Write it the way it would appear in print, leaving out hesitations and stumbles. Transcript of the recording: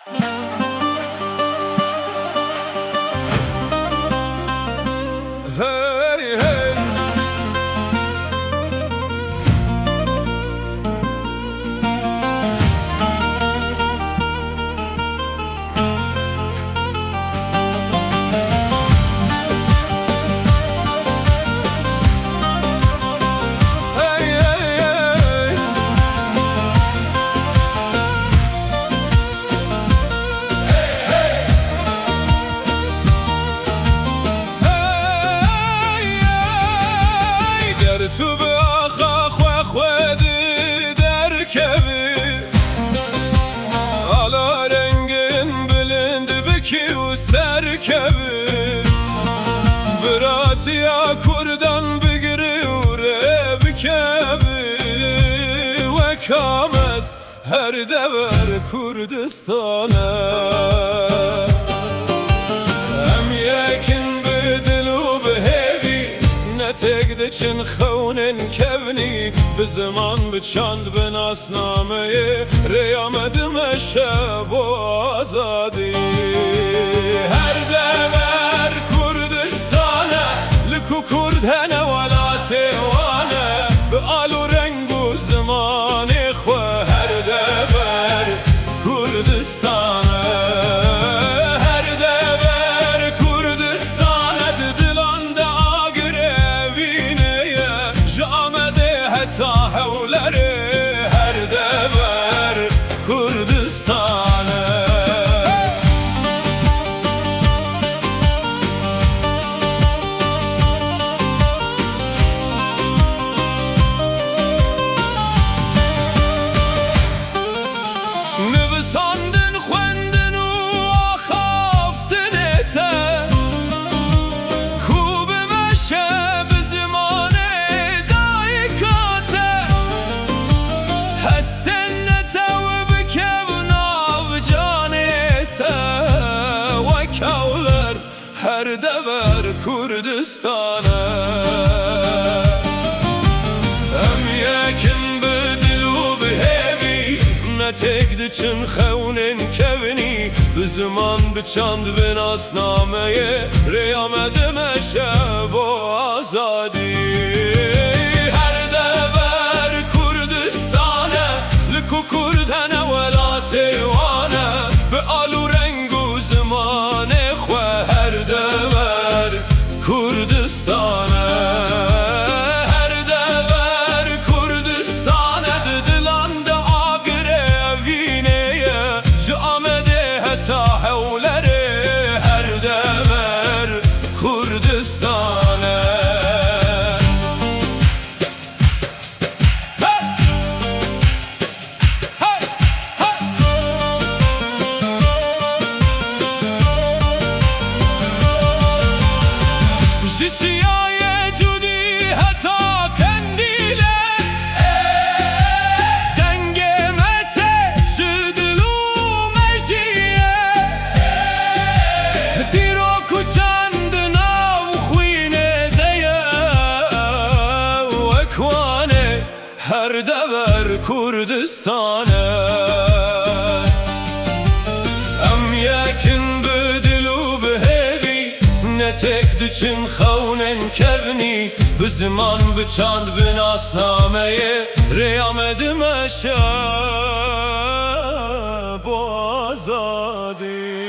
Hey hey تو به آخا خودی در کبی آلا رنگین بلند بکی و سر کبی براتی یا کردان بگیری و ره بکبی و کامت هر دور کردستانه هم یکن بدل و بهیوی نتگد چن خونن کبنی به زمان بچند به ناسنامه ریامدم شب و آزادی هر دور کردستانه لکو کردهنه ولاتیوانه به آلو رنگ و زمان خواه هر دور کردستانه هر دور کردستانه دلان دا آگره وینه جامده حتی حولره هر دور کردستانه نویساندن خوندن و آخافتن اته کوب مشه به زمان دایکاته هستن نته و بکون آو جانته و کولر هر دور کردستانه هم یکن بدل و بهیوی نتگد چن خونن کبنی به زمان بچند به ناسنامه ریامدم شب و آزادی هر دور کردستانه لکو کردهنه ولاتیوانه به آلو رنگ و زمان خواه هر دور کردستانه هر دور کردستانه دلان دا آگره وینه جامده حتی حولره هر دور کردستانه چیای جودی حتی کندیله دنگ مته شدلو مجیه دیرو کچند ناو خوینه دیه و اکوانه هر دور کردستانه ام یکن بدل و بهیوی نتگد چن خونن کبنی به زمان بچند به ناسنامه ریامدم شب و آزادی